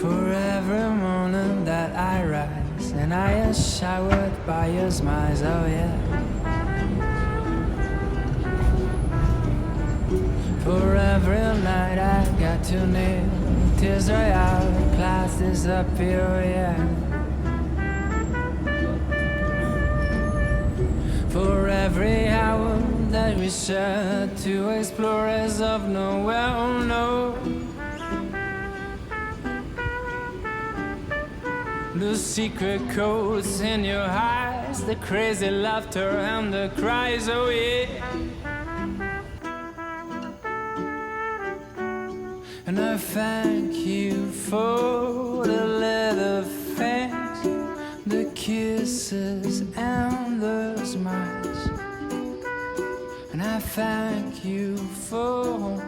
For every morning that I rise and I am showered by your smiles, oh yeah. For every night I got to kneel, tears dry out, clouds disappear, oh yeah. For every hour that we share, two explorers of nowhere, oh no. The secret codes in your eyes, the crazy laughter and the cries, oh yeah. And I thank you for the little things, the kisses and the smiles. And I thank you for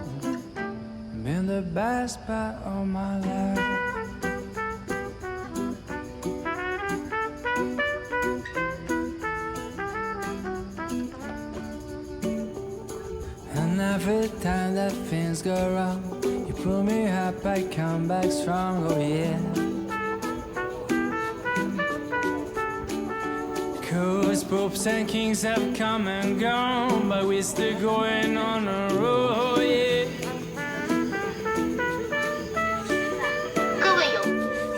being the best part of my life. And every time that things go wrong, you pull me up, I come back strong, oh yeah. Cause popes and kings have come and gone, but we're still going on a road, oh yeah.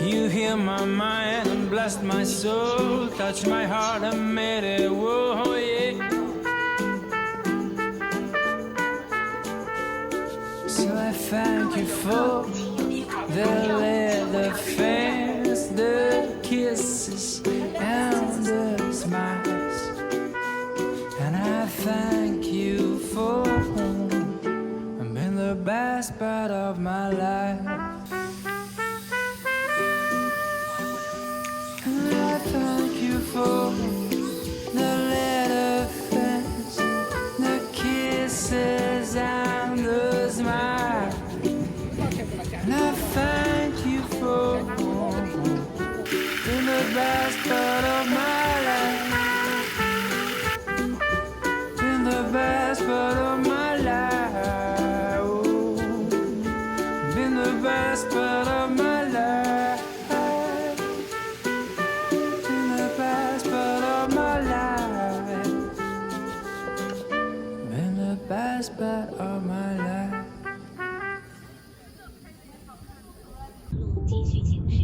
You heal my mind and blessed my soul, touched my heart and made it whoa, oh yeah. So I thank you for the little things, the kisses and the smiles. And I thank you for being the best part of my life. And I thank you for the little things, the kisses and the smiles. And I thank you for being the best part of my life. Being the best part of my life. Oh, being the best part of my life. Being the best part of my life. Being the best part of my life. 路继续行驶。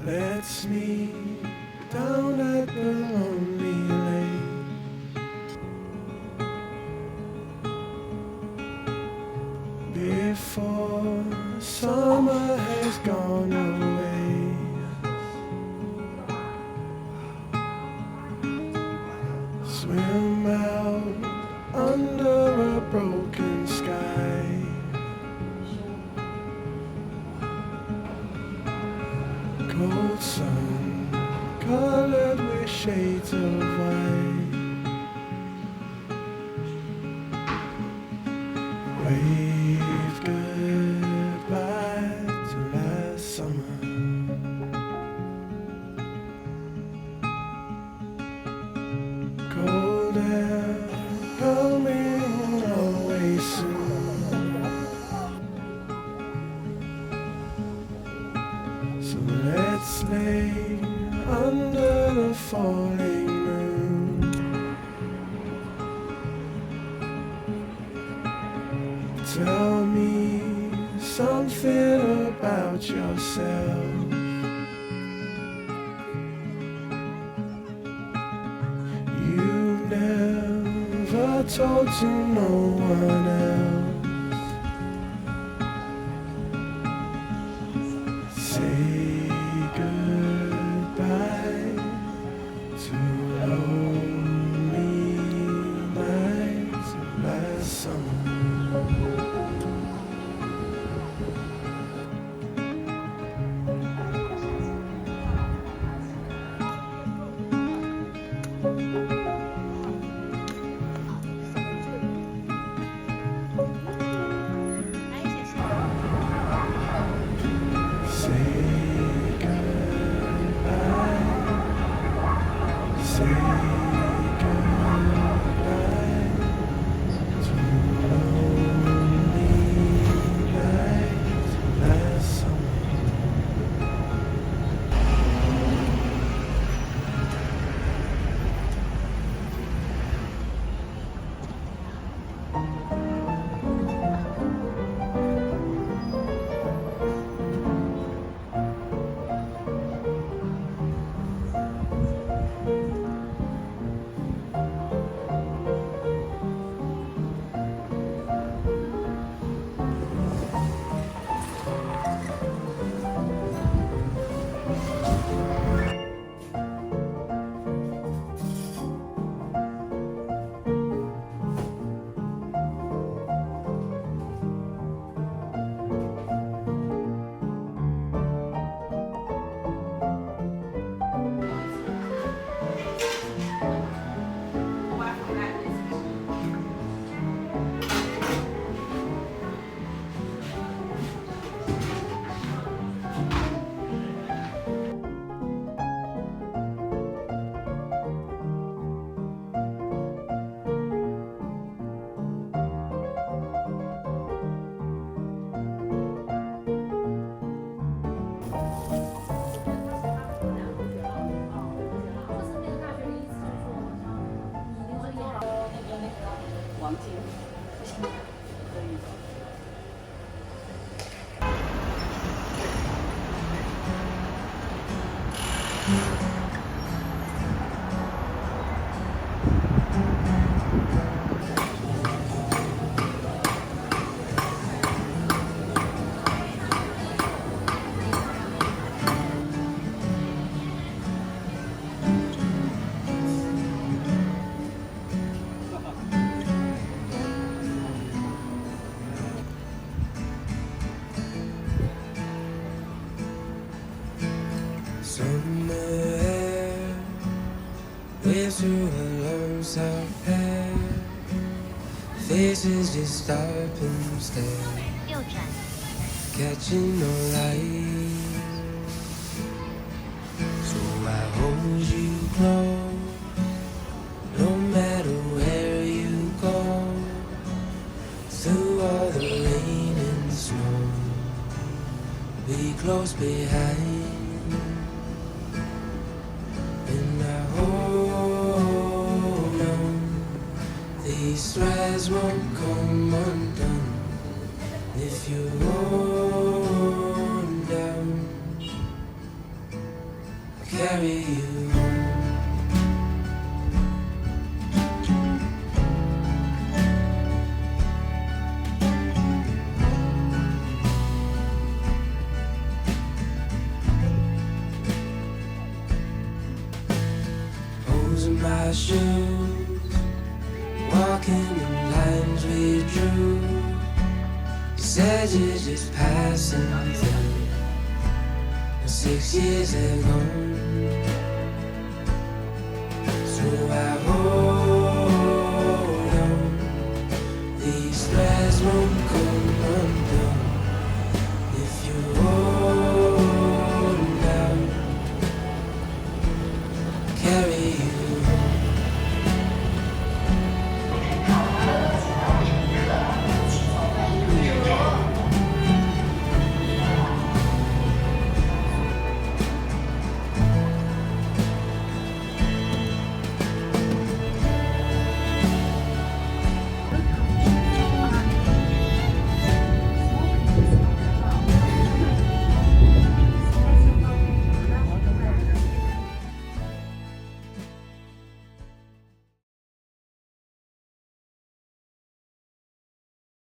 Let's meet down at the lonely lake. before summer has gone away. Swim out under a broken sky. Cold sun colored with shades of white. Wave goodbye to last summer. Cold air coming away soon. So let's lay under the falling moon. Tell me something about yourself. You've never told to no one else. Say goodbye to lonely nights of last summer. Somewhere, we're through a long south path. Faces just stop and stare, 右转， catching no light. So I hold you close, no matter where you go. Through all the rain and snow, be close behind. And I hold on, these threads won't come undone if you hold down. I'll carry you home. shoes, walking in lines we drew. You said you're just passing through. 6 years have gone